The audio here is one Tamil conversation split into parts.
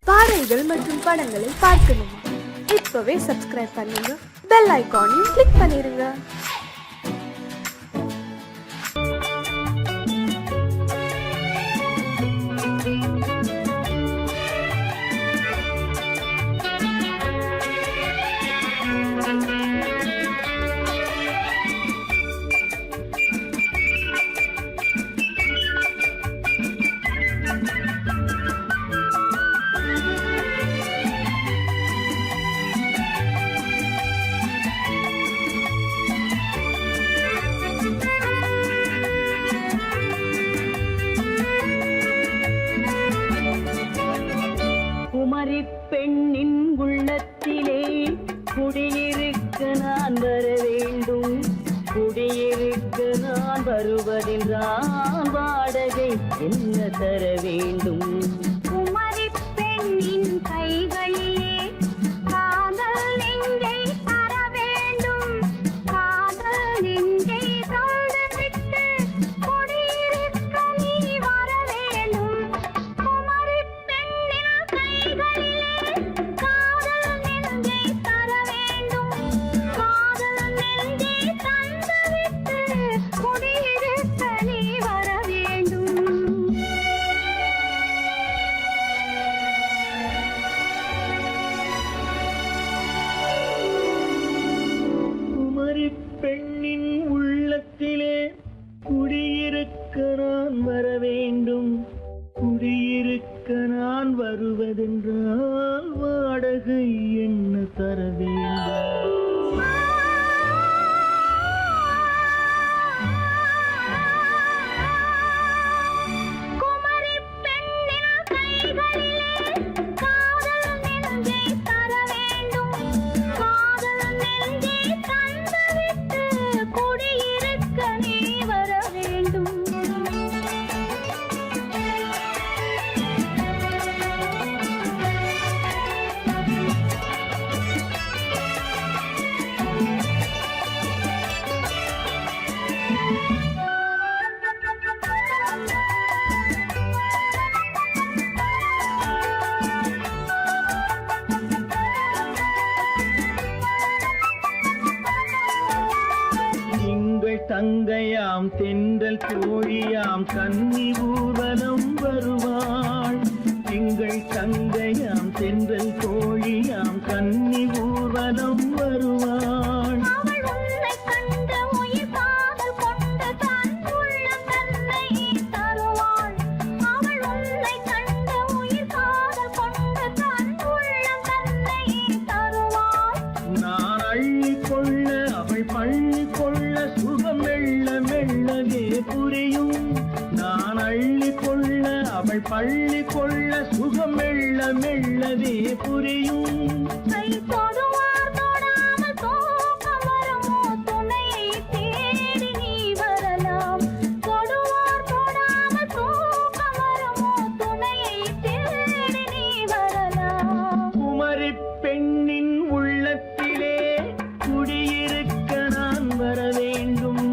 பாடல்கள் மற்றும் படங்களை பார்க்கணுமா? இப்பவே சப்ஸ்கிரைப் பண்ணுங்க, பெல் ஐகானையும் கிளிக் பண்ணிருங்க. பெண்ணின் உள்ளத்திலே குடியிருக்க நான் வர வேண்டும். குடியிருக்க நான் வருவதென்றால் வாடகை என்ன தர வேண்டும்? குமரி பெண்ணின் கைகளிலே காதல் நெஞ்சை தர வேண்டும். காதல் நெஞ்சை தந்துவிட்டு குடியிருக்க நீ வர வேண்டும். குமரி பெண்ணின் கைகளிலே காதல் நெஞ்சை தர வேண்டும். காதல் நெஞ்சை தந்துவிட்டு குடியிருக்க நீ வர வேண்டும். குமரி பெண்ணின் உள்ளத்திலே குடியிருக்க நான் வர வேண்டும். குடியிருக்க நான் வருவதென்றால் வாடகை என்ன தர வேண்டும்? குமரி பெண்ணின் கைகளிலே காதல் நெஞ்சை தர வேண்டும். காதல் நெஞ்சை தந்துவிட்டு குடியிருக்க நீ வர வேண்டும். திங்கள் தங்கையாம் தென்றல் தோழியாம் கன்னி ஊர்வலம் வருவாள். திங்கள் தங்கையாம் தென்றல் தோழியாம் கன்னி ஊர்வலம் வருவாள். அவள் உன்னை கண்டு உயிர் காதல் கொண்டு தன் உள்ளம் தன்னை தருவாள். அவள் உன்னை கண்டு உயிர் காதல் கொண்டு தன் உள்ளம் தன்னை தருவாள். நான் அள்ளி கொள்ள அவள் பள்ளி கொள்ள சுகம் மெல்ல மெல்லவே புரியும். நான் அள்ளி கொள்ள அவள் பள்ளி கொள்ள சுகம் மெல்ல மெல்லவே புரியும். கை தொடுவார் தொடாமல் தூக்கம் வருமோ? துணையை தேடி நீ வரலாம். தொடுவார் தொடாமல் தூக்கம் வருமோ? துணையை தேடி நீ வரலாம். குமரி பெண்ணின் உள்ளத்திலே குடியிருக்க நான் வர வேண்டும்.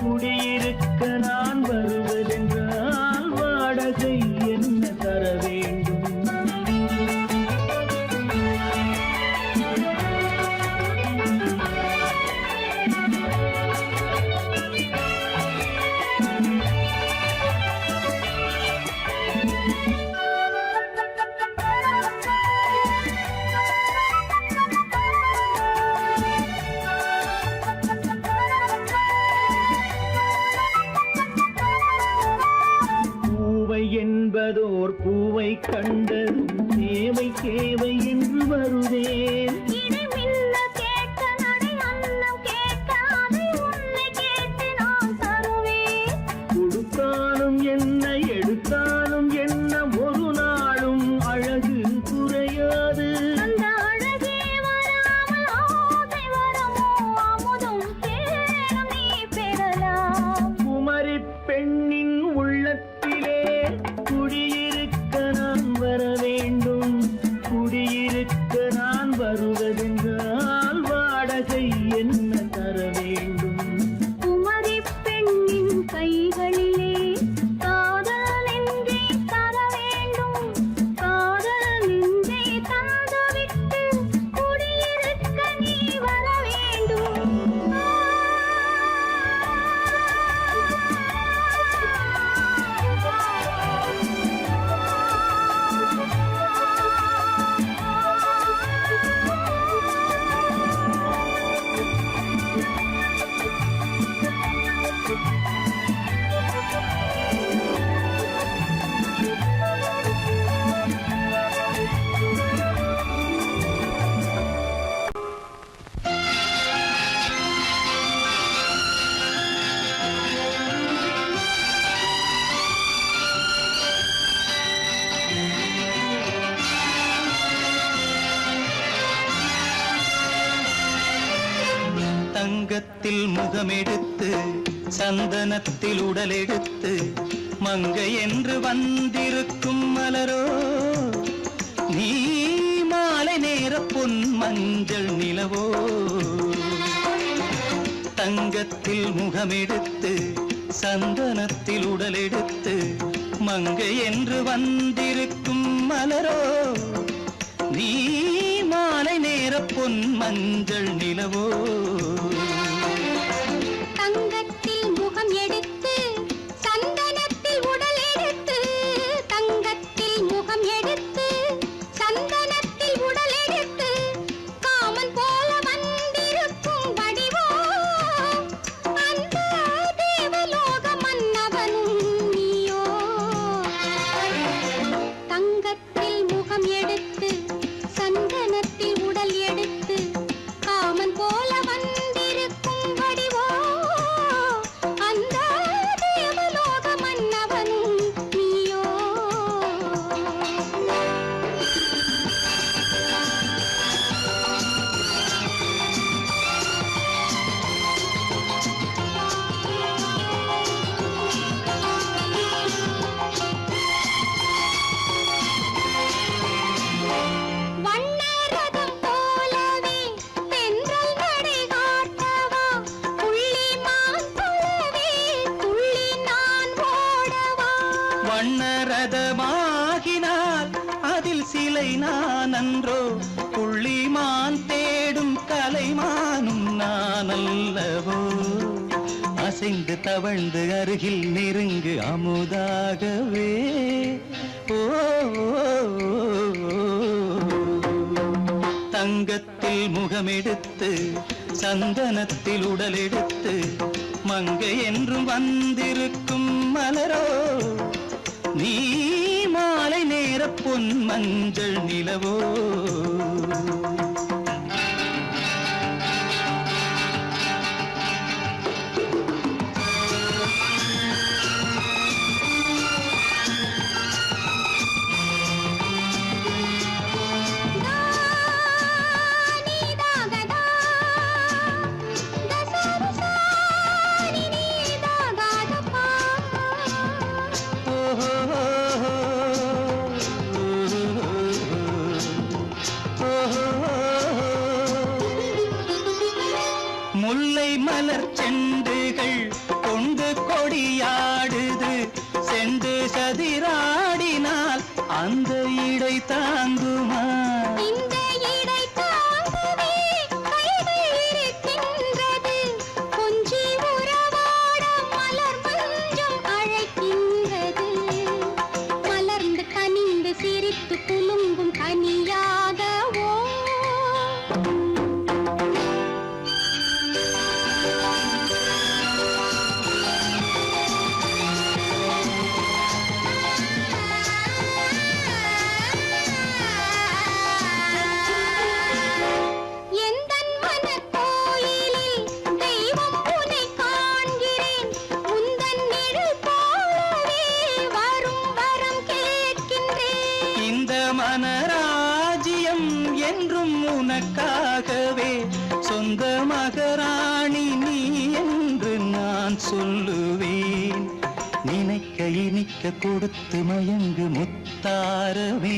குடியிருக்க நான் வருவதென்றால் வாடகை என்ன தர வேண்டும்? பூவை என்பதோர் பூவை கண்டதும் தேவை தேவை என்று வருவேன். இடி மின்ன கேட்க நடை அன்னம் கேட்க அதை உன்னை கேட்டு நான் தருவேன். கொடுத்தாலும் என்ன எடுத்தாலும் என்ன ஒரு நாளும் அழகு குறையாது. அந்த அழகே வராமல் ஆசை வரமோ? அமுதும் தேனும் நீ பெறலாம். குமரி பெண்ணின் உள்ளத்திலே குடியிருக்க நான் வர வேண்டும். குடியிருக்க நான் வருவது தங்கத்தில் முகமெடுத்து சந்தனத்தில் உடலெடுத்து மங்கை என்று வந்திருக்கும் மலரோ நீ மாலை நேர பொன் மஞ்சள் நிலவோ தங்கத்தில் முகமெடுத்து சந்தனத்தில் உடலெடுத்து மங்கை என்று வந்திருக்கும் மலரோ நீ மாலை நேர பொன் மஞ்சள் நிலவோ தங்கத்தில் முகம் எடுத்து சந்தனத்தில் உடல் எடுத்து தங்கத்தில் முகம் எடுத்து சந்தனத்தில் உடல் எடுத்து காமன் போல வந்திருக்கும் வடிவோ அந்த தேவலோக மன்னவனும் நீயோ தங்கத்தில் முகம் எடுத்து சந்தனத்தில் உடல் எடுத்து காமன் போல வந்திருக்கும் வடிவோ அந்த தேவலோக மன்னவனும் நீயோ வண்ணரதம் போலவே தென்றல் நடை காட்டவா புள்ளிமான் போலவே துள்ளி நான் ஓடவா வண்ணரதமாகினால் அதில் சிலை நான் அன்றோ புள்ளிமான் தேடும் கலைமானும் நான் அல்லவோ அசைந்து தவழ்ந்து அருகில் நெருங்கு அமுதாகவே ஓ தங்கத்தில் முகமெடுத்து சந்தனத்தில் உடலெடுத்து மங்கை என்றும் வந்திருக்கும் மலரோ நீ மாலை நேர பொன் மஞ்சள் நிலவோ நீதாகதா தசரசா நீதாகதப்பா முல்லை மலர் செண்டுகள் கொண்டு கொடியாடுது செண்டு சதிராடினால் அந்த இடை தாங்குமா இந்த இடை தாங்கவே கைகள் இருக்கின்றது கொஞ்சி உறவாட மலர் மஞ்சம் அழைக்கின்றது மலர்ந்து கனிந்து சிரித்து குலுங்கும் கனியாகவோ எந்தன் மனக்கோயிலில் தெய்வம் உன்னை காண்கிறேன் உந்தன் நிழல் போலவே வரும் வரம் கேட்கின்றேன் இந்த மனராஜ்யம் என்றும் உனக்காகவே சொந்த மகராணி நீ என்று நான் சொல்லுவேன் நினைக்க இனிக்க கொடுத்து மயங்கு முத்தாரவே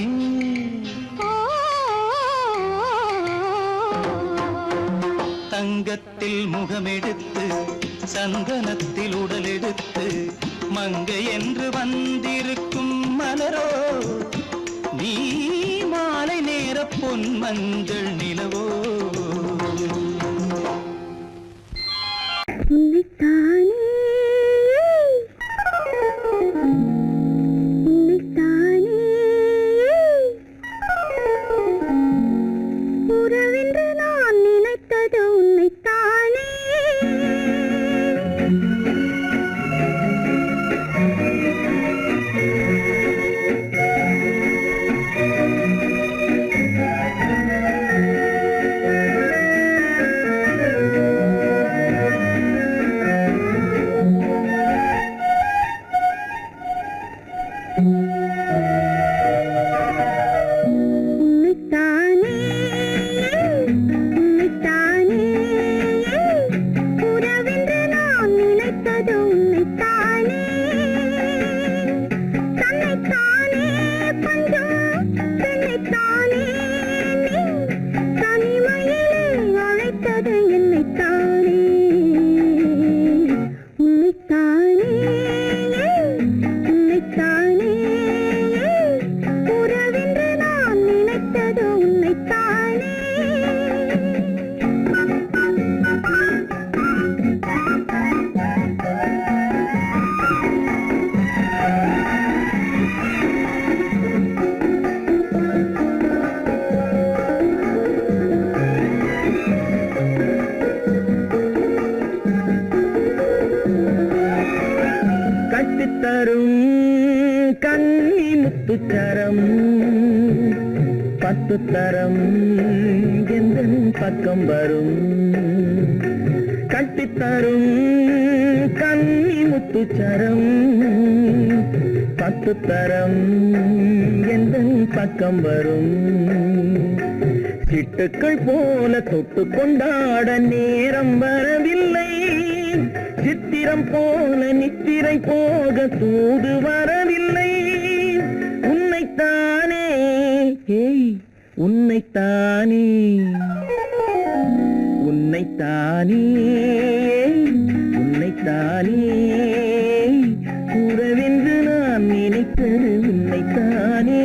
ஓ தங்கத்தில் முகமெடுத்து சந்தனத்தில் உடலெடுத்து மங்கை என்று வந்திருக்கும் மலரோ நீ மாலை நேர பொன் மஞ்சள் நிலவோ உறவென்று நான் நினைத்தது உன்னைத்தானே 10 தரம் எந்தன் பக்கம் வரும் கட்டித்தரும் கன்னி முத்துச்சரம் 10 தரம் எந்தன் பக்கம் வரும் சிட்டுக்கள் போல தொட்டு கொண்டாட நேரம் வரவில்லை சித்திரம் போல நித்திரை போக தூது வரவில்லை உன்னைத்தானே ஏய் உன்னைத்தானே உன்னைத்தானே உன்னைத்தானே கூறவென்று நான் நினைத்தது உன்னைத்தானே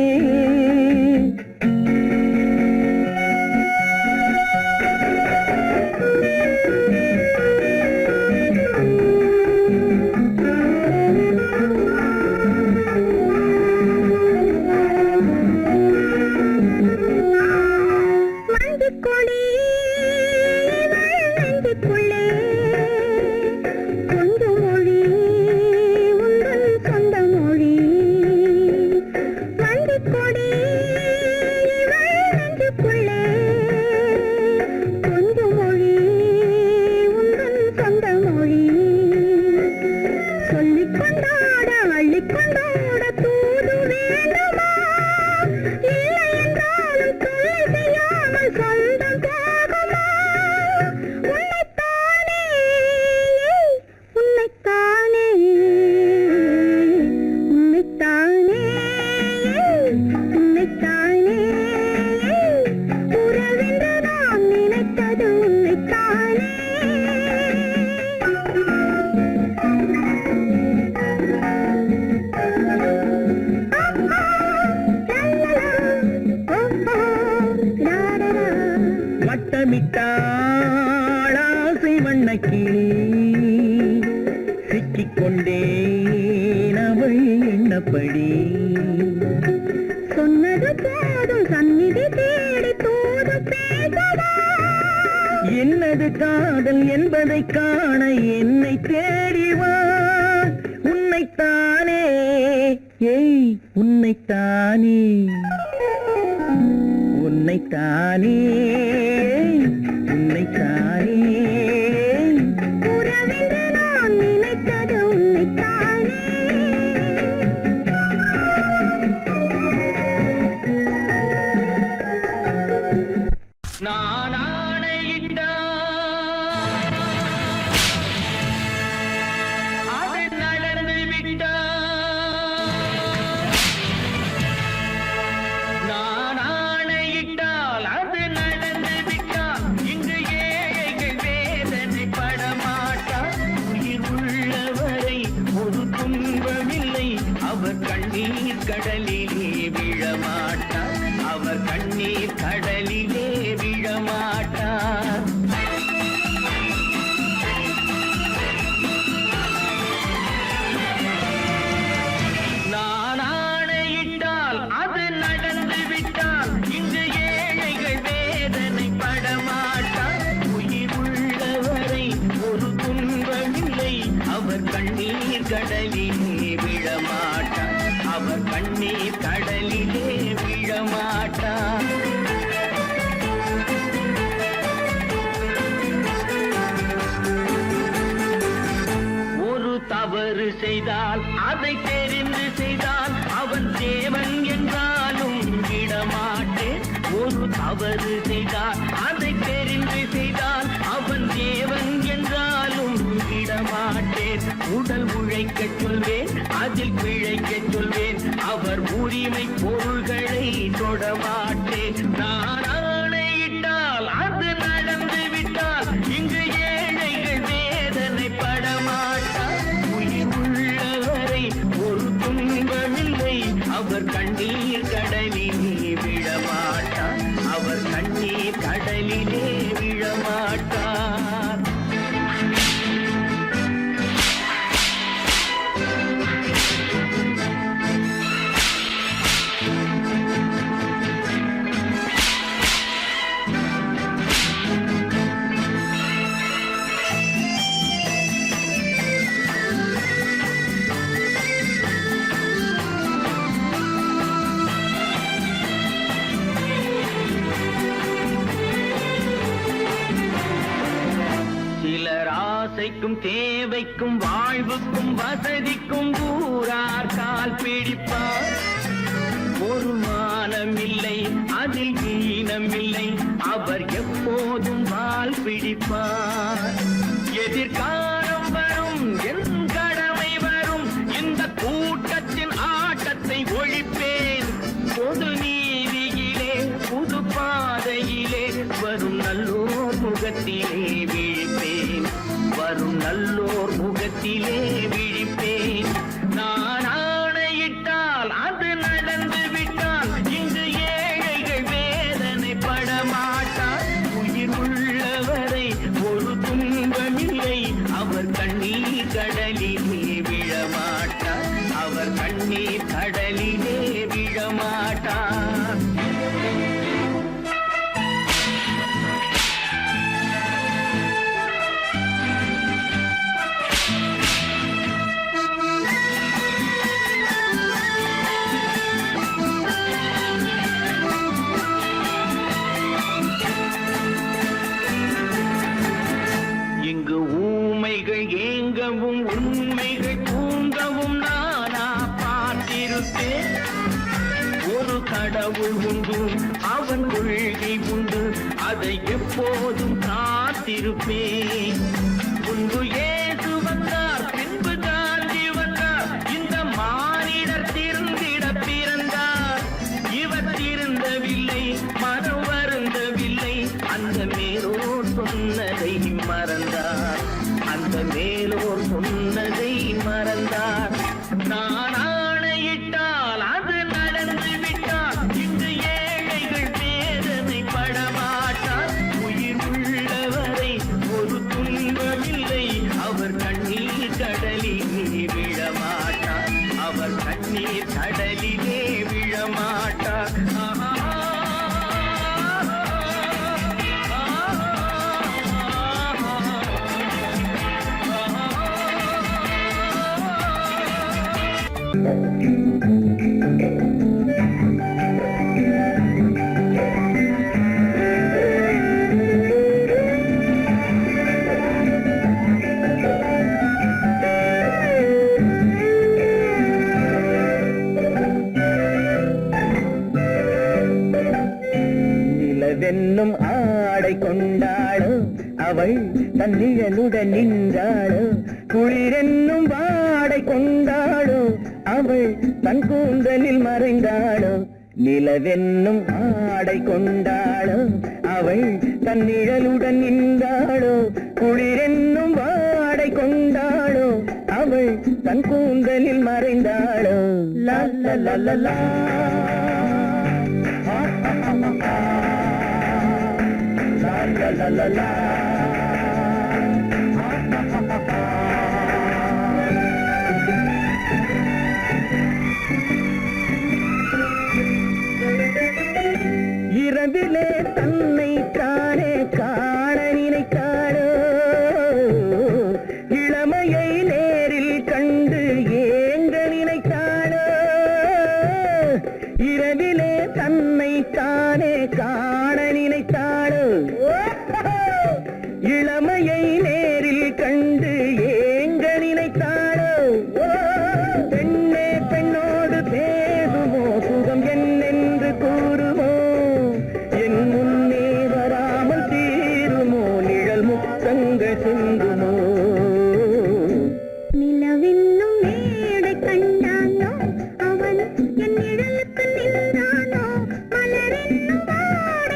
வட்டமிட்டாளாசை வண்ணக்கிளி சிக்கிக்கொண்டேன் அவள் எண்ணப்படி சொன்னது போதும் சந்நிதி தேடி தூது பேசவா என்னது காதல் என்பதை காண என்னை தேடிவா உன்னைத்தானே ஏய் உன்னைத்தானே உன்னைத்தானே உன்னைத்தானே உறவென்று நான் நினைத்தது உன்னைத்தானே நான் ஆணையிட்டால் அது நடந்து விட்டால் நான் ஆணையிட்டால் அது நடந்து விட்டால் இங்கு ஏழைகள் வேதனை படமாட்டார் உயிர் உள்ளவரை ஒரு துன்பமில்லை அவர் கண்ணீர் கடலிலே விழமாட்டார் அவர் கண்ணீர் கடலிலே விழமாட்டார் நான் ஆணையிட்டால் அது நடந்து விட்டால் இங்கு ஏழைகள் வேதனை படமாட்டார் உயிர் உள்ளவரை ஒரு துன்பமில்லை அவர் கண்ணீர் கடலிலே விழமாட்டார் அவர் கண்ணீர் கடலிலே விழமாட்டார் ஒரு தவறு செய்தால் அதை தெரிந்து செய்தால் அவன் தேவன் என்றாலும் விடமாட்டேன் ஒரு தவறு செய்தால் அதை தெரிந்து செய்தால் அவன் தேவன் என்றாலும் விடமாட்டேன் உடல் உழைக்கச் சொல்வேன் அதில் பிழைக்கச் சொல்வேன் அவர் உரிமை பொருள்களை தொடமாட்டேன் நான் ஆணையிட்டால் அது நடந்து விட்டால் இங்கு ஏழைகள் வேதனை படமாட்டார் உயிர் உள்ளவரை ஒரு துன்பமில்லை அவர் கண்ணீர் கடலிலே விழமாட்டார் அவர் கண்ணீர் கடலிலே விழமாட்டார் ஆசைக்கும் தேவைக்கும் வாழ்வுக்கும் வசதிக்கும் ஊரார் கால் பிடிப்பார். ஒரு மானமில்லை அதில் ஈனமில்லை, அவர் எப்போதும் வால் பிடிப்பார். எதிர்காலம் வரும் என் கடமை வரும், இந்த கூட்டத்தின் ஆட்டத்தை ஒழிப்பேன். பொது நீதியிலே புது பாதையிலே வரும் நல்லோர் முகத்திலே விழிப்பேன். வரும் நல்லோர் முகத்திலே விழிப்பேன். நான் ஆணையிட்டால் அது நடந்து விட்டால் இங்கு ஏழைகள் வேதனைப்பட மாட்டார். உயிர் உள்ளவரை ஒரு துன்பமில்லை, அவர் கண்ணீர் கடலிலே விழமாட்டார். அவர் கண்ணீர் கடலிலே விழமாட்டார். இங்கு ஊமைகள் ஏங்கவும் உண்மைகள் தூங்கவும் நானா பார்த்திருப்பேன். ஒரு கடவுள் உண்டு, அவன் கொள்கை உண்டு, அதை எப்போதும் காத்திருப்பேன். முன்பு இயேசு வந்தார், பின்பு காந்தி வந்தார், இந்த மானிடர் திருந்திட பிறந்தார். இவர் திருந்தவில்லை, மனம் வருந்தவில்லை, அந்த மேலோர் சொன்னதை மறந்தார். அந்த மேலோர் சொன்னதை மறந்தார். நான் ஆணையிட்டால் அது நடந்து விட்டால் இங்கு ஏழைகள் வேதனை படமாட்டார். உயிர் உள்ளவரை ஒரு துன்பமில்லை, அவர் கண்ணீர் கடலிலே விழமாட்டார். அவர் கண்ணீர் கடலிலே விழமாட்டார். நிலவென்னும் ஆடை கொண்டாளோ, அவள் தன் நிழலுடன் நின்றாளோ. குளிரென்னும் வாடை கொண்டாளோ, அவள் தன் கூந்தலில் மறைந்தாளோ. நிலவென்னும் ஆடை கொண்டாளோ, அவள் தன் நிழலுடன் நின்றாளோ. குளிரென்னும் வாடை கொண்டாளோ, அவள் தன் கூந்தலில் மறைந்தாளோ. லா லா லா லா லா. La la la la. இரவிலே தன்னை தானே காண நினைத்தாளோ, இளமையை நேரில் கண்டு ஏங்க நினைத்தாளோ. இரவிலே தன்னை தானே காண நினைத்தாளோ, இளமையை நேரில் கண்டு ஏங்க நினைத்தாளோ. பெண்ணே பெண்ணோடு பேசுமோ, சுகம் என்னென்று கூறுமோ. என் முன்னே வராமல் தீருமோ, நிழல் முத்தங்கள் சிந்துமோ. நிலவென்னும் மேடை கண்டானோ, அவன் என் நிழலுக்கு நின்றானோ. மலரென்னும் வாடை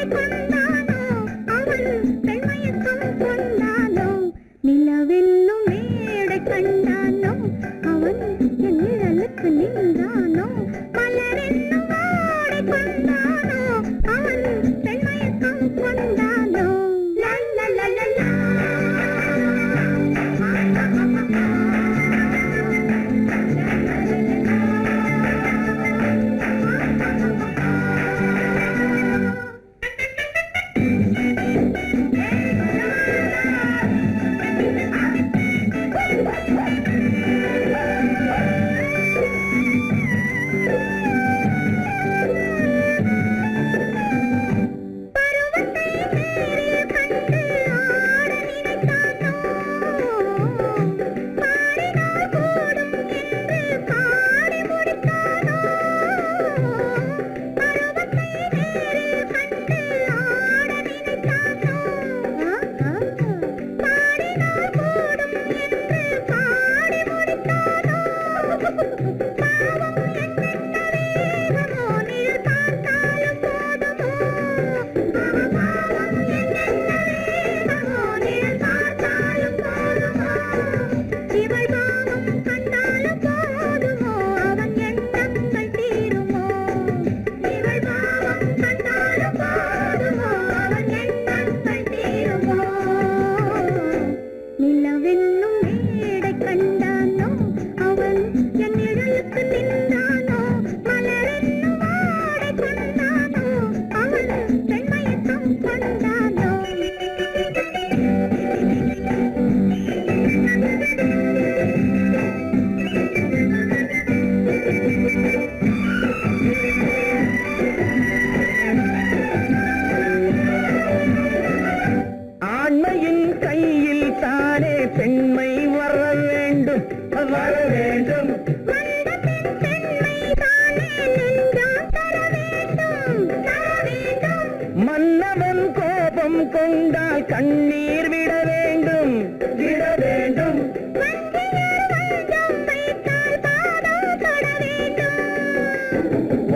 மன்னவன் கோபம் கொண்டால் கண்ணீர் விட வேண்டும் விட வேண்டும்.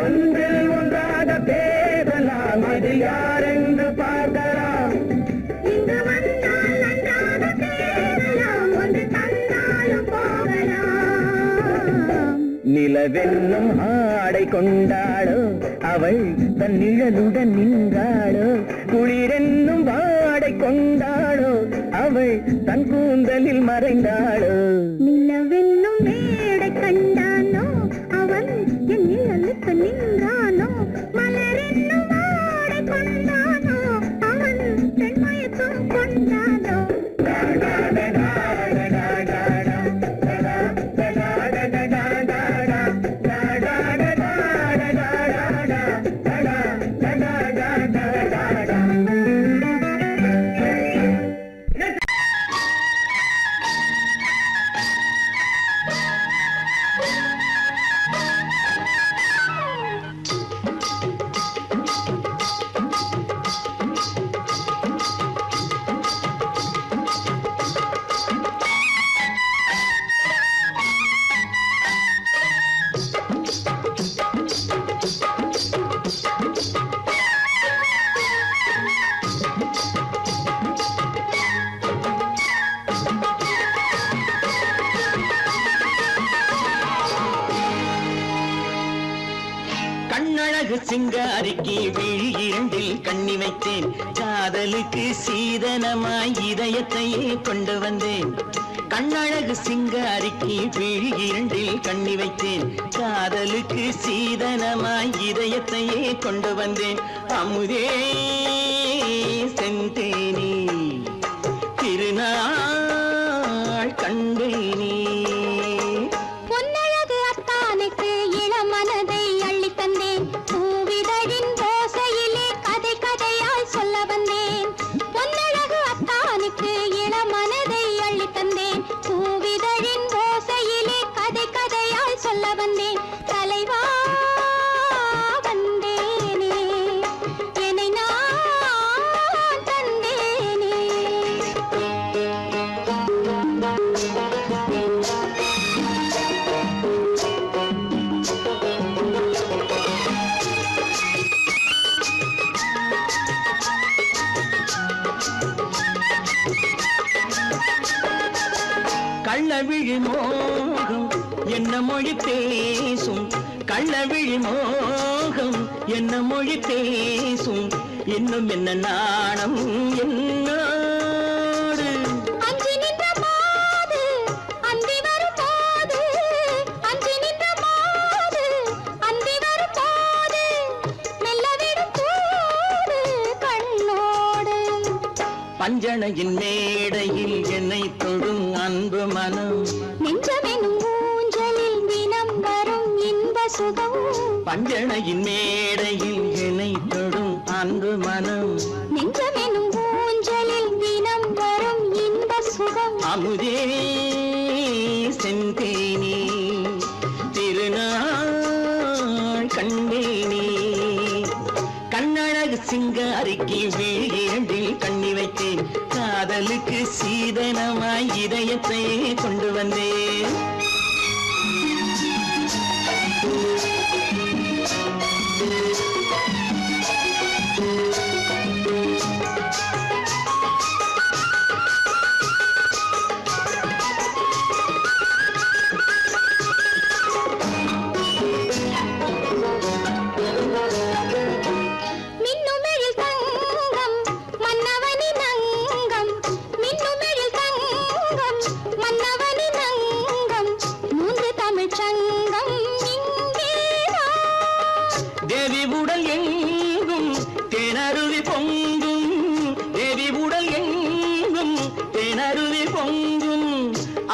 ஒன்றில் ஒன்றாக பேசலாம், அது யாரென்று பார்க்கலாம். இங்கு வந்தால் நன்றாக பேசலாம், ஒன்று தந்தாலும் போகலாம். நிலவென்னும் ஆடை கொண்டாளோ அவள் தன் நிழலுடன் நின்றாளோ, குளிரென்னும் வாடை கொண்டாளோ அவள் தன் கூந்தலில் மறைந்தாளோ. நிலவென்னும் மேடை கண்டானோ அவன் என் நிழலுக்கு நின்றானோ, மலரென்னும் வாடை கொண்டானோ அவன் பெண் மயக்கம் கொண்டானோ. கண்ணழகு சிங்காரிக்கு விழி இரண்டில் கண்ணி வைத்தேன், காதலுக்கு சீதனமாய் இதயத்தையே கொண்டு வந்தேன். கண்ணழகு சிங்காரிக்கு விழி இரண்டில் கண்ணி வைத்தேன், காதலுக்கு சீதனமாய் இதயத்தையே கொண்டு வந்தேன். அமுதே செந்தேனே திருநாள் கண்டேனே. பொன்னழகு அத்தானுக்கு இளமனதை அள்ளித் தந்தேன், பூவிதழின் ஓசையிலே கதை கதையாய் சொல்ல வந்தேன். பொன்னழகு அத்தானுக்கு இளமனதை அள்ளித் தந்தேன், பூவிதழின் ஓசையிலே கதை கதையாய் சொல்ல வந்தேன். தலைவா வந்தேனே, என்னை நான் தந்தேனே. கள்ளவிழி மோகம் என்ன மொழி பேசும், கள்ளவிழி மோகம் என்ன மொழி பேசும், இன்னும் என்ன நாணம் என்னோடு. அஞ்சி நின்ற மாது அந்தி வரும் போது, அஞ்சி நின்ற மாது அந்தி வரும் போது, மெல்ல விடும் கூடு கண்ணோடு. பஞ்சணையின் மேடையில் என்னை தொடும் அன்பு மனம், நெஞ்சமெனும் ஊஞ்சலில் தினம் வரும் இன்ப சுகம். பஞ்சணையின் மேடையில் என்னை தொடும் அன்பு மனம், நெஞ்சமெனும் ஊஞ்சலில் தினம் வரும் இன்ப சுகம். அமுதே செந்தேனே திருநாள் கண்டேனே. கண்ணழகு சிங்காரிக்கு விழி இரண்டில் கண்ணி வைத்தேன், காதலுக்கு சீதனமாய் இதயத்தையே கொண்டு வந்தேன். மின்னுமெழில் தங்கம் மன்னவனின் அங்கம், மின்னுமெழில் தங்கம் மன்னவனின் அங்கம், மூன்று தமிழ்ச் சங்கம் இங்கேதான். தேவி உடல் எங்கும் தேனருவி பொங்கும், தேவி உடல் எங்கும் தேனருவி பொங்கும்,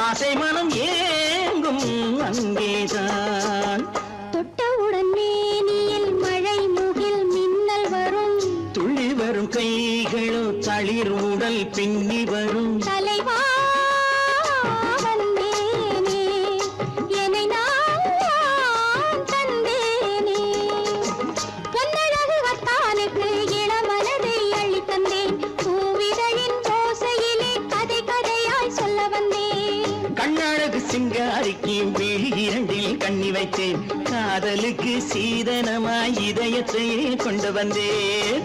ஆசை மனம் ஏங்கும் அங்கேதான். தொட்டவுடன் மேனியில் மழை முகில் மின்னல் வரும், துள்ளி வரும் கைகளோ தளிர் உடல் பின்னி வரும். தலைவா வந்தேனே, என்னை நான் தந்தேனே. பொன்னழகு வத்தானுக்கு இளமன நினைத்தேன், காதலுக்கு சீதனமாய் இதயத்தையே கொண்டு வந்தேன்.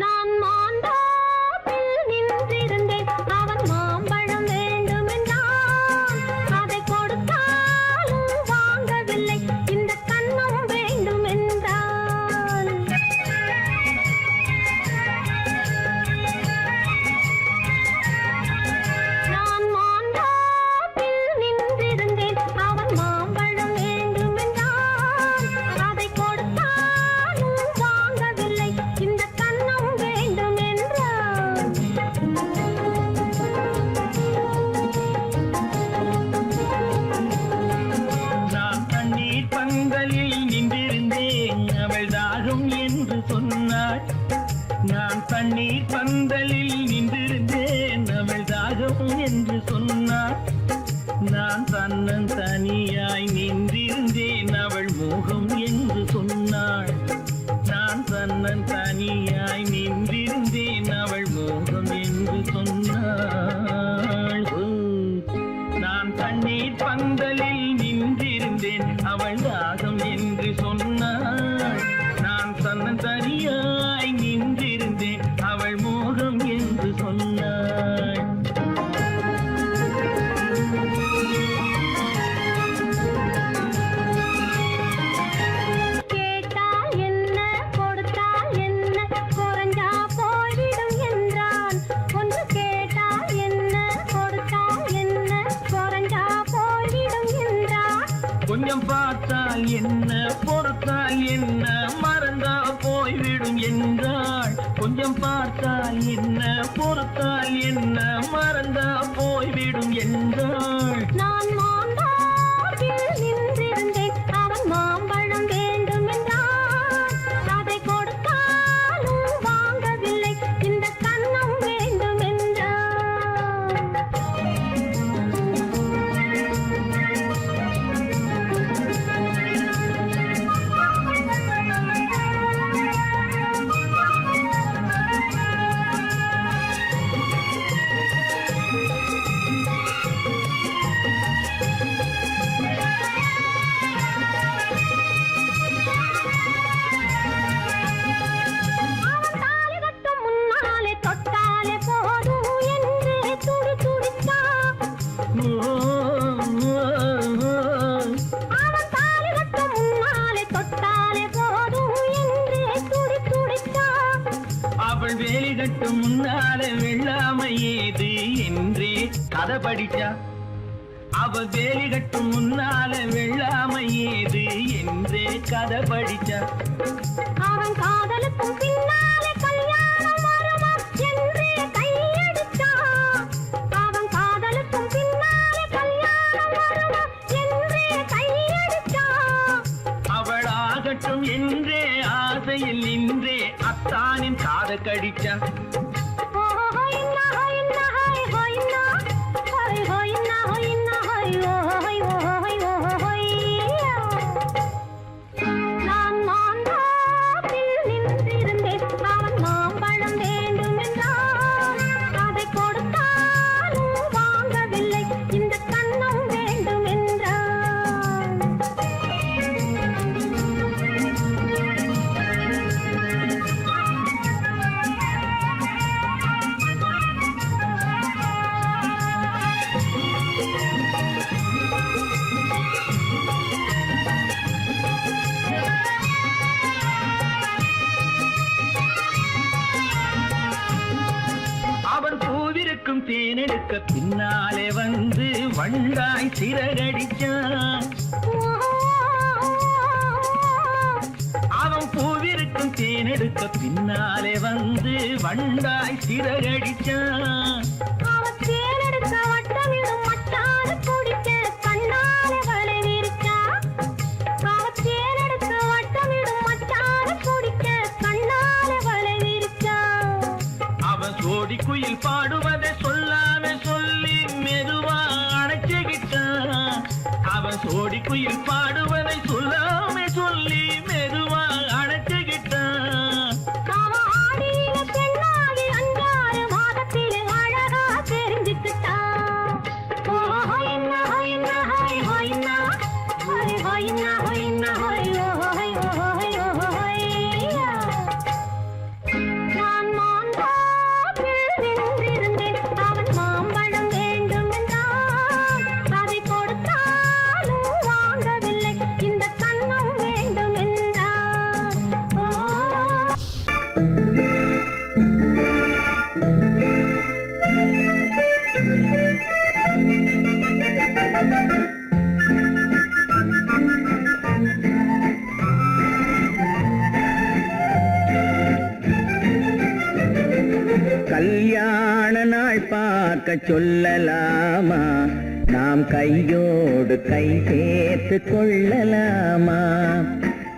நான் மாந்தோப்பில் நின்றிருந்தேன், அவன் மாம்பழம் வேண்டுமென்றான். அதை கொடுத்தாலும் வாங்கவில்லை, இந்த கன்னம் வேண்டுமென்றான். நான் மாந்தோப்பில் நின்றிருந்தேன், அவன் மாம்பழம் வேண்டுமென்றான். அதை கொடுத்தாலும் வாங்கவில்லை, இந்த கன்னம் வேண்டுமென்றான். நான் தண்ணீர் பந்தலில் நின்றிருந்தேன், அவள் தாகம் என்று சொன்னாள். நான் தண்ணீர் பந்தலில் நின்றிருந்தேன், அவள் தாகம் என்று சொன்னாள். நான் தன்னன் தனியாய் நின்றிருந்தேன், அவள் மோகம் என்று சொன்னாள். நான் தன்னன் தனியாய் நின்றிருந்தேன், அவள் மோகம் என்று சொன்னாள். நான் தண்ணீர் பந்தலில் நின்றிருந்தேன், அவள் தாகம் என்று சொன்னாள். நான் தன்னன் தனியாய் நின்றிருந்தேன், அவள் மோகம் என்று சொன்னாள். கேட்டால் என்ன, கொடுத்தால் என்ன, குறைஞ்சா போய்விடும் என்றான். ஒன்று கேட்டால் என்ன, கொடுத்தால் என்ன, குறைஞ்சா போய்விடும் என்றான். கொஞ்சம் பார்த்தால் என்ன, பொறுத்தால் என்ன, மறந்தா போய்விடும் என்றாள். கொஞ்சம் பார்த்தால் என்ன, பொறுத்தால் என்ன, மறந்தா போய்விடும் என்றாள். நான் மாந்தோப்பில் நின்றிருந்தேன், அவன் மாம்பழம் வேண்டுமென்றான். அதை கொடுத்தாலும் வாங்கவில்லை, இந்த கன்னம் வேண்டுமென்றான். அவன் தாலி கட்டும் முன்னாலே தொட்டாலே போதும் என்று துடித்தான். அவன் தாலி கட்டும் முன்னாலே தொட்டாலே போதும் என்று துடித்தான். அவள் வேலி கட்டும் முன்னால வெள்ளாமை ஏது என்றே கதை படிச்சா. அவள் வேலி கட்டும் முன்னால வெள்ளாமை ஏது என்றே கதை படிச்சா. அவன் காதலுக்கும் பின்னாலே கல்யாணம் வருமா என்றே கையடித்தான். அவன் காதலுக்கும் பின்னாலே கல்யாணம் வருமா என்றே கையடித்தான். அவள் ஆகட்டும் என்றே ஆசையில் நின்றே அத்தானின் காத கடிச்சா. நான் மாந்தோப்பில் நின்றிருந்தேன், அவன் மாம்பழம் வேண்டுமென்றான். அதை கொடுத்தாலும் வாங்கவில்லை, இந்த கன்னம் வேண்டுமென்றான். அவன் பூவிருக்கும் தேனெடுக்க பின்னாலே வந்து வண்டாய் சிறகடிச்சான். அவன் பூவிருக்கும் தேனெடுக்க பின்னாலே வந்து வண்டாய் சிறகடிச்சான். அவன் தேனெடுக்க வட்டமிடும் மட்டான குடிக்க கண்ணாலே வலை விரிச்சா. அவன் தேனெடுக்க வட்டமிடும் மட்டான குடிக்க கண்ணாலே வலை விரிச்சா. அவன் சோடி குயில் பாடுவதை சொல்லாம சொல்லி மெதுவா பார்க்க சொல்லலாமா? நாம் கையோடு கை சேர்த்து கொள்ளலாமா?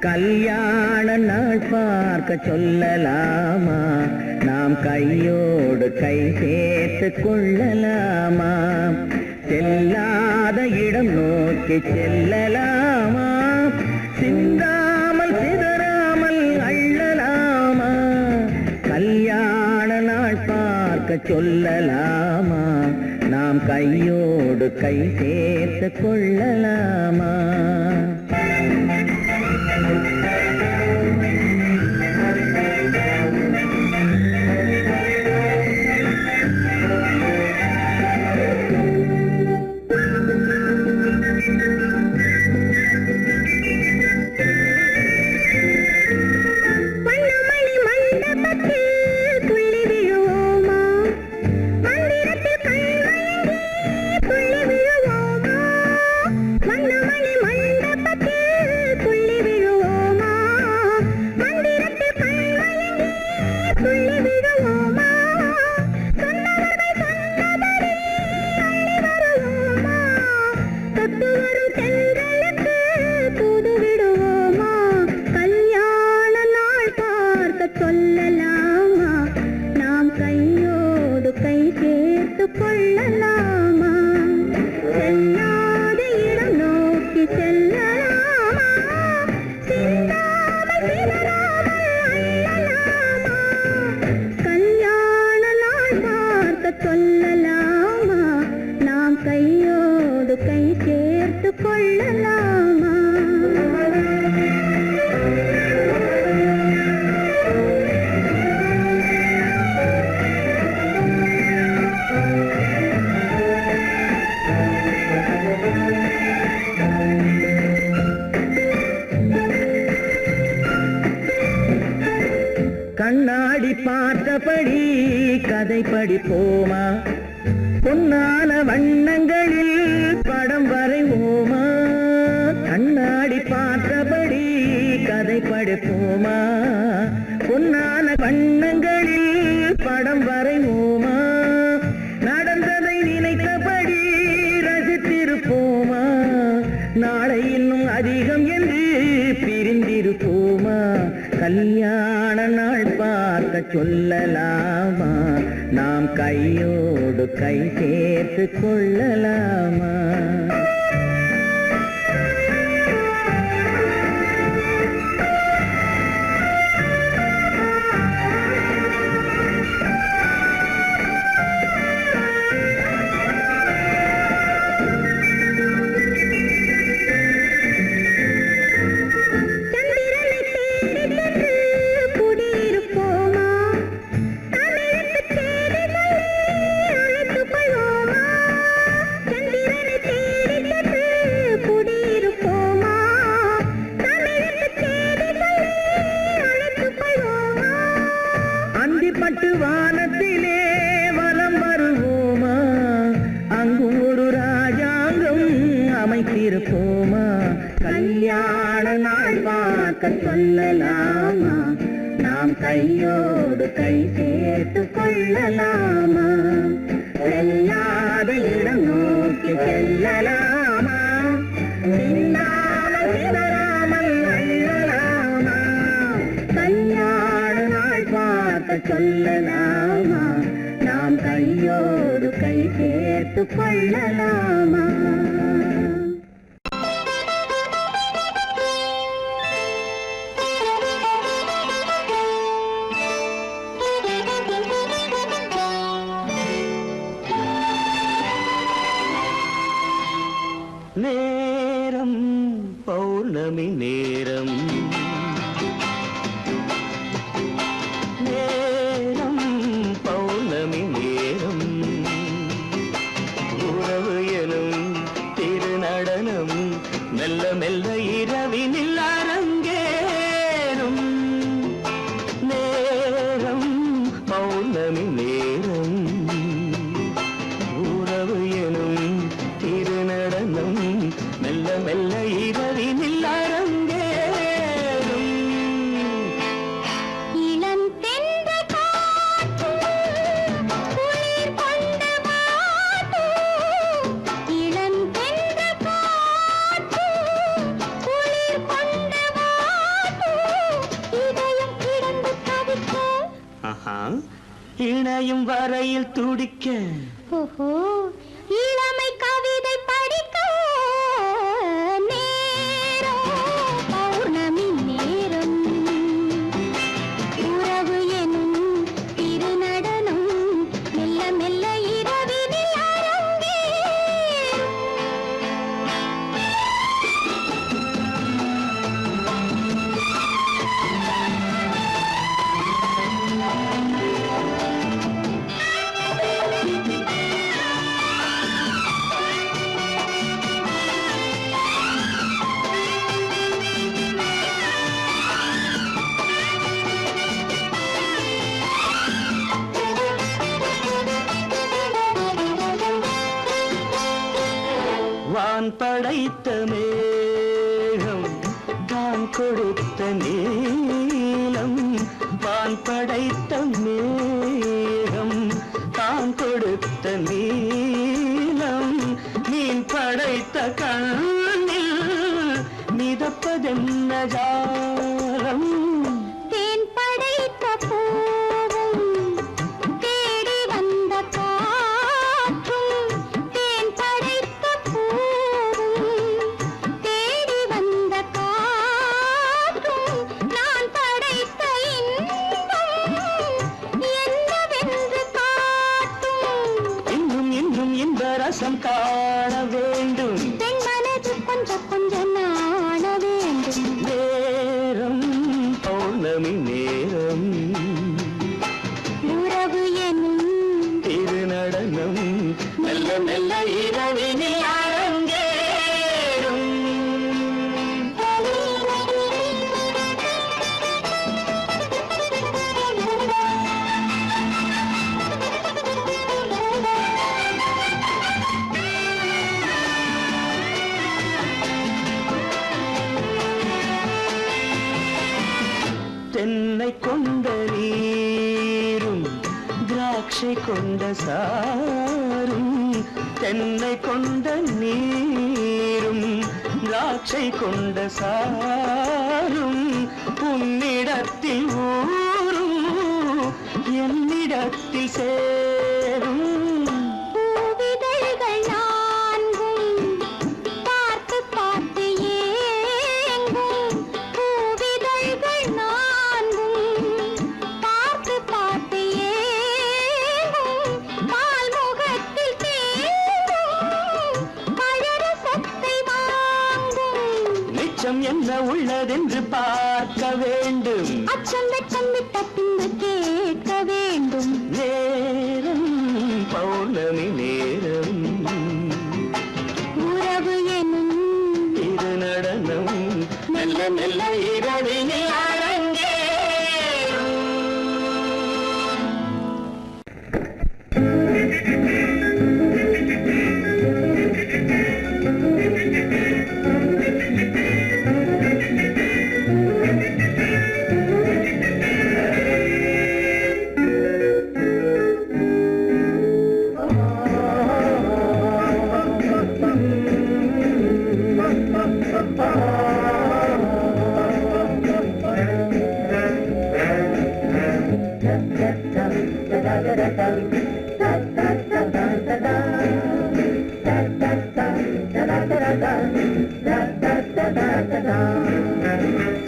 கல்யாண நாள் பார்க்க சொல்லலாமா? நாம் கையோடு கை சேர்த்து கொள்ளலாமா? செல்லாத இடம் நோக்கி செல்லலாமா? சிந்தாமல் சிதறாமல் அள்ளலாமா? கல்யாண நாள் பார்க்க சொல்லலாமா? நாம் கையோடு கை சேர்த்து கொள்ளலாமா? கண்ணாடி பார்த்தபடி கதை படிப்போமா? பொன்னான வண்ணங்களில் படம் வரைவோமா? கண்ணாடி பார்த்தபடி கதை படிப்போமா? பொன்னான வண்ணங்களில் படம் வரைவோமா? நடந்ததை நினைத்தபடி ரசித்திருப்போமா? நாளை இன்னும் அதிகம் என்று பிரிந்திருப்போமா? கல்யாண நாள் பார்க்க சொல்லலாமா? நாம் கையோடு கை சேர்த்து கொள்ளலாமா? பட்டு வானத்திலே வலம் வருவோமா? அங்கும் ஒரு ராஜாங்கம் அமைத்திருப்போமா? கல்யாண நாள் பார்க்க சொல்லலாமா? நாம் கையோடு கை சேர்த்து கொள்ளலாமா? செல்லாத இடம் நோக்கி செல்லலாமா? சிந்தாமல் சிதறாமல் அள்ளலாமா? கல்யாண நாள் பார்க்க சொல்லலாமா? நாம் கையோடு கை சேர்த்து கொள்ளலாமா? நேரம் பௌர்ணமி நேரம், நேரம் பௌர்ணமி நேரம், உறவு எனும் இணையும் வரையில் துடிக்க ஓஹோ இளமை கவிதை படிக்க நேரம் பௌர்ணமி நேரம் உறவு எனும் திருநடனம் மெல்ல மெல்ல இரவினில் அரங்கேறும். வான் படைத்த மேகம் தான் கொடுத்த நீலம் வான் படைத்த மேகம் தான் கொடுத்த நீலம் மீன் படைத்த கண்ணில் மிதப்பதென்ன ஜாலம் தேன் படைத்த பூவும் தேடி வந்த காற்றும் தேன் படைத்த பூவும் தேடி வந்த காற்றும் நான் படைத்த இன்பம் என்னவென்று காட்டும். இன்னும் இன்னும் இந்த ரசம் காண வேண்டும் பெண் மனது கொஞ்சம் கொஞ்சம் நாண வேண்டும். நேரம் பௌர்ணமி நேரம் உறவு எனும் திருநடனம் மெல்ல மெல்ல இரவினில் அரங்கேறும். தென்னை கொண்ட நீரும் திராட்சை கொண்ட சாரும் தென்னை கொண்ட நீரும் திராட்சை கொண்ட சாரும் உன்னிடத்தில் ஊரும் என்னிடத்தில் சேரும் பூவிதழ்கள் நான்கும் பார்த்து பார்த்து ஏங்கும். பூவிதழ்கள் நான்கும் பார்த்து பார்த்து ஏங்கும். பால்முகத்தில் தேங்கும் பழரசத்தை வாங்கும். நிச்சம் என்ன உள்ளதென்று பார்க்க வேண்டும் அச்சம் வெட்கம் விட்ட பின்பு கேட்க வேண்டும். நேரம் பௌர்ணமி நேரம் உறவு எனும் இது நடனம் மெல்ல மெல்ல இரவினில் அரங்கேறும்.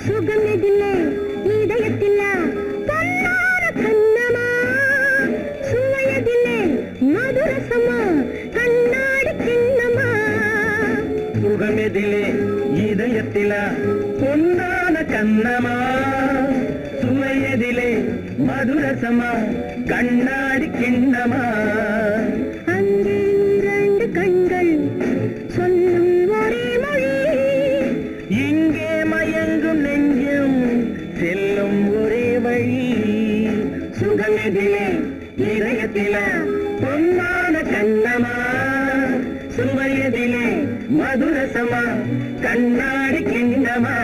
சுகமெதிலே இதயத்தில பொன்னார கண்ணமா சுவையதிலே மதுரசமா கண்ணாடி கிண்ணமா சுகமெதிலே இதயத்தில பொன்னான கண்ணமா சுவையதிலே மதுரசமா கண்ணாடி கிண்ணமா அங்கே இரண்டு கண்கள் சொல்லும் ஒரே மொழி இங்கே மயங்கும் நெஞ்சும் செல்லும் ஒரே வழி சுகமெதிலே இதயத்தில பொன்னான கண்ணமா சுவையதிலே மதுரசமா கண்ணாடி கிண்ணமா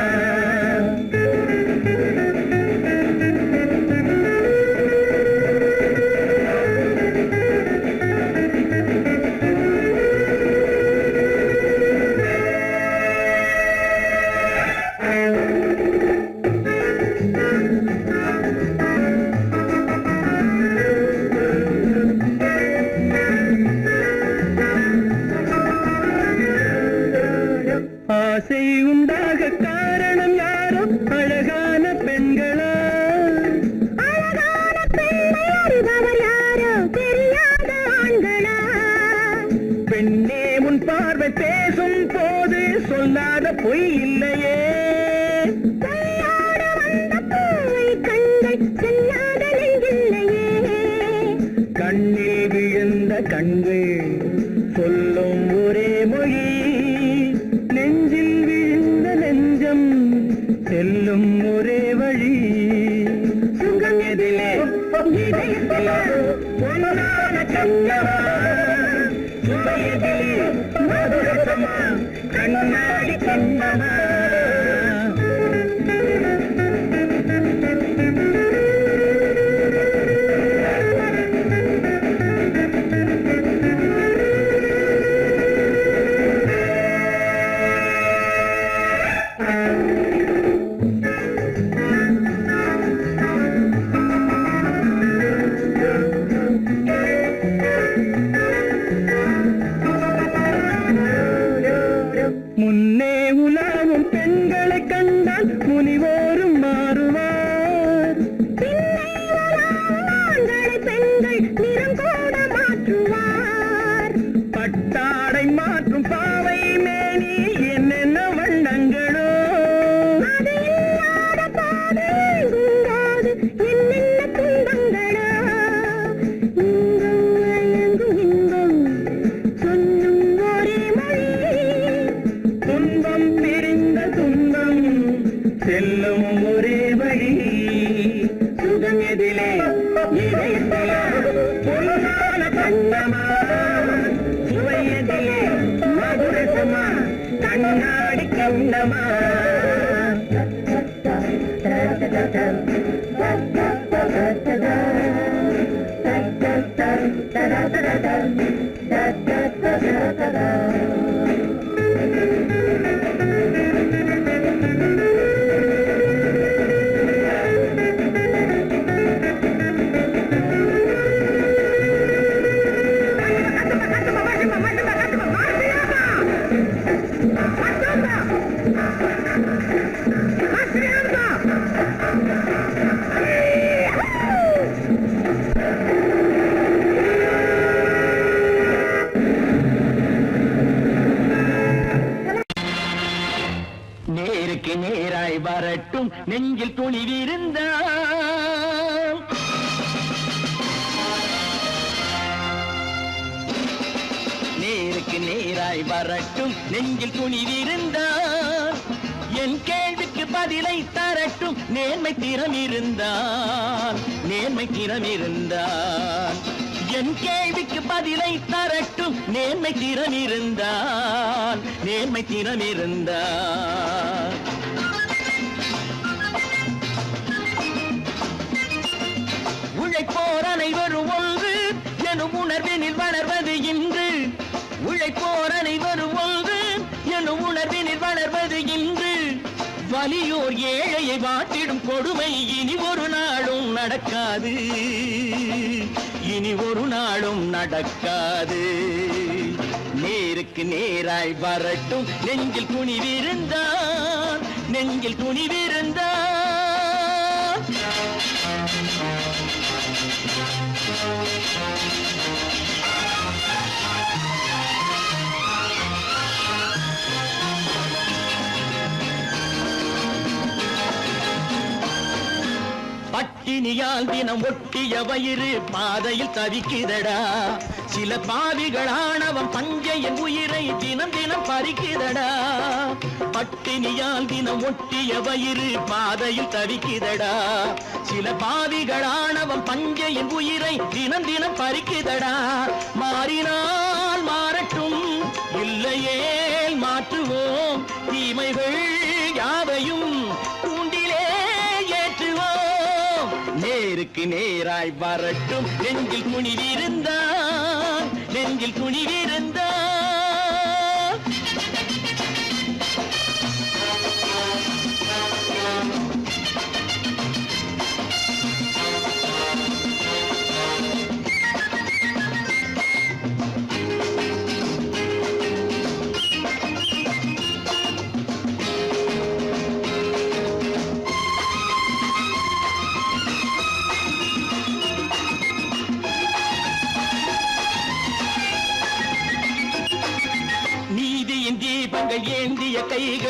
அழகான பெண்களா அழகான பெண்ணை அறிபவர் யாரோ தெரியாத ஆண்களா பெண்ணே உன் பார்வை பேசும் போது சொல்லாத பொய் இல்லையே கையோடு வந்த பூவை கண்கள் செல்லாத நெஞ்சில்லையே கண்ணில் விழுந்த கண்கள் சொல்லும் ஒரே மொழி நெஞ்சில் விழுந்த நெஞ்சம் செல்லும் ஒரே வழி சுகம் எதிலே இதயத்திலே பொன்னான கண்ணமா சுவை எதிலே மதுரசமா கண்ணாடி கண்ணமா முன்னே உலாவும் பெண்களை கண்டால் முனிவோரும் மாறுவார் பின்னை உலாவும் ஆண்களை பெண்கள் நிறம் கூட மாற்றுவார் பட்டாடை மாற்றும் பாவை மேனி என்னென்ன வண்ணங்களோ அது இல்லாத போது எங்குங்காது என்னென்ன துன்பங்களோ இங்கும் அயங்கும் இன்பம் சொல்லும் ஒரே மொழி துன்பம் பிரிந்த துன்பம் செல்லும் ஒரே வழி சுகம் எதிலே இதயத்திலே பொன்னான கண்ணமா சுவை எதிலே மதுரசமா கண்ணாடி கண்ணமா நேருக்கு நேராய் வரட்டும் நெஞ்சில் துணிவிருந்தால் நேருக்கு நேராய் வரட்டும் நெஞ்சில் துணிவிருந்தால் என் கேள்விக்கு பதிலை தரட்டும் நேர்மை திறம் இருந்தால் என் கேள்விக்கு பதிலை தரட்டும் நேர்மை திறம் இருந்தால் உழைப்போர் அனைவரும் ஒன்று எனும் உணர்வினில் வளர்வது இன்று உழைப்போர் அனைவரும் ஒன்று எனும் உணர்வினில் வளர்வது இன்று வலியோர் ஏழையை வாட்டிடும் கொடுமை இனி ஒரு நாளும் நடக்காது நேருக்கு நேராய் வரட்டும் நெஞ்சில் துணிவிருந்தால் பட்டினியால் தினம் ஒட்டிய வயிறு பாதையில் தவிக்குதடா சில பாவிகள் ஆணவம் பஞ்சையின் உயிரை தினம் தினம் பறிக்குதடா பட்டினியால் தினம் ஒட்டிய வயிறு பாதையில் தவிக்குதடா சில பாவிகள் ஆணவம் பஞ்சையின் உயிரை தினம் தினம் பறிக்குதடா மாறினால் மாறட்டும் இல்லையேல் மாற்றுவோம் தீமைகள் யாவையும் கூண்டிலே ஏற்றுவோம் நேருக்கு நேராய் வரட்டும் நெஞ்சில் துணிவிருந்தால்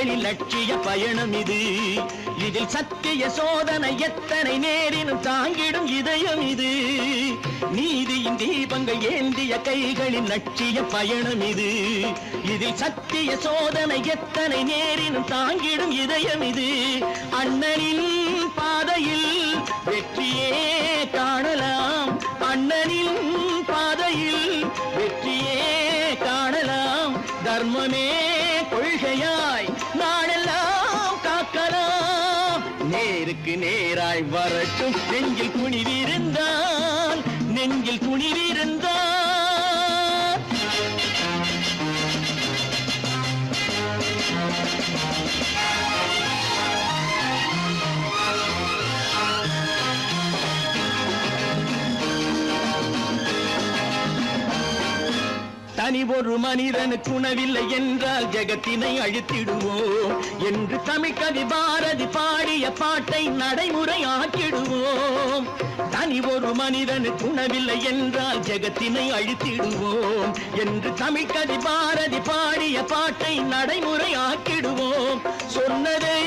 கைகளில் லட்சிய பயணம் இது. இதில் சத்திய சோதனை எத்தனை நேரினும் தாங்கிடும் இதயம் இது. நீதியின் தீபங்கள் ஏந்திய கைகளின் லட்சிய பயணம் இது. இதில் சத்திய சோதனை எத்தனை நேரினும் தாங்கிடும் இதயம் இது. அண்ணனின் பாதையில் வெற்றியே காணலாம், அண்ணனின் பாதையில் வெற்றியே காணலாம். தர்மமே கொள்கையாய் நாடெல்லாம் காக்கலாம். நேருக்கு நேராய் வரட்டும் நெஞ்சில் துணிவிருந்தால், நெஞ்சில் துணிவிருந்தால். தனி ஒரு மனிதனுக்கு உணவில்லை என்றால் ஜெகத்தினை அழித்திடுவோம் என்று தமிழ் கவி பாரதி பாடிய பாட்டை நடைமுறையாக்கிடுவோம். தனி ஒரு மனிதனுக்கு உணவில்லை என்றால் ஜெகத்தினை அழித்திடுவோம் என்று தமிழ் கவி பாரதி பாடிய பாட்டை நடைமுறையாக்கிடுவோம். சொன்னதை